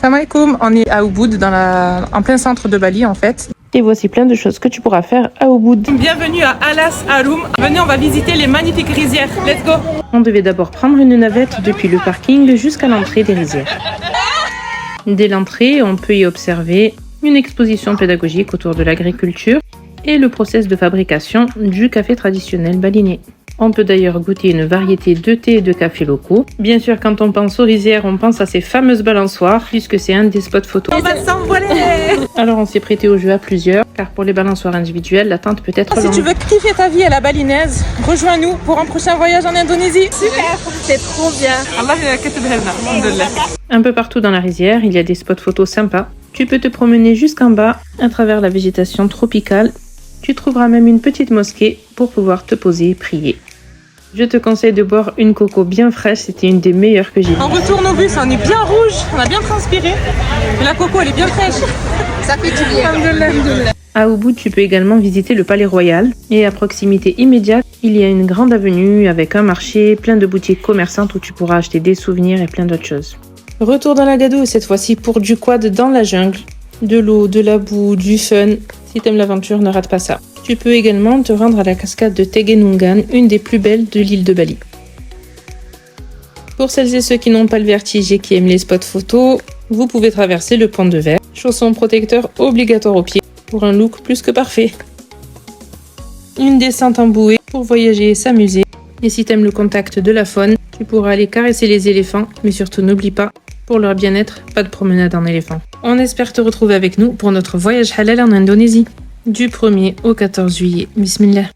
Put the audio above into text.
Salam alaikum, on est à Ubud, en plein centre de Bali en fait. Et voici plein de choses que tu pourras faire à Ubud. Bienvenue à Alas Harum. Venez, on va visiter les magnifiques rizières. Let's go. On devait d'abord prendre une navette depuis le parking jusqu'à l'entrée des rizières. Dès l'entrée, on peut y observer une exposition pédagogique autour de l'agriculture et le process de fabrication du café traditionnel balinais. On peut d'ailleurs goûter une variété de thé et de café locaux. Bien sûr, quand on pense aux rizières, on pense à ces fameuses balançoires, puisque c'est un des spots photos. On va s'envoler. Alors on s'est prêté au jeu à plusieurs, car pour les balançoires individuelles, l'attente peut être longue. Si tu veux kiffer ta vie à la balinaise, rejoins-nous pour un prochain voyage en Indonésie. Super, c'est trop bien. Un peu partout dans la rizière, il y a des spots photos sympas. Tu peux te promener jusqu'en bas, à travers la végétation tropicale. Tu trouveras même une petite mosquée pour pouvoir te poser et prier. Je te conseille de boire une coco bien fraîche, c'était une des meilleures que j'ai vues. On retourne au bus, on est bien rouge, on a bien transpiré. Mais la coco, elle est bien fraîche. Ça fait du bien. Alhamdoulilah. À Ubud, tu peux également visiter le Palais Royal. Et à proximité immédiate, il y a une grande avenue avec un marché, plein de boutiques commerçantes où tu pourras acheter des souvenirs et plein d'autres choses. Retour dans la Gado, cette fois-ci pour du quad dans la jungle. De l'eau, de la boue, du fun. Si t'aimes l'aventure, ne rate pas ça. Tu peux également te rendre à la cascade de Tegenungan, une des plus belles de l'île de Bali. Pour celles et ceux qui n'ont pas le vertige et qui aiment les spots photos, vous pouvez traverser le pont de verre. Chaussons protecteurs obligatoires aux pieds pour un look plus que parfait. Une descente en bouée pour voyager et s'amuser. Et si t'aimes le contact de la faune, tu pourras aller caresser les éléphants, mais surtout n'oublie pas, pour leur bien-être, pas de promenade en éléphant. On espère te retrouver avec nous pour notre voyage halal en Indonésie. Du 1er au 14 juillet. Bismillah.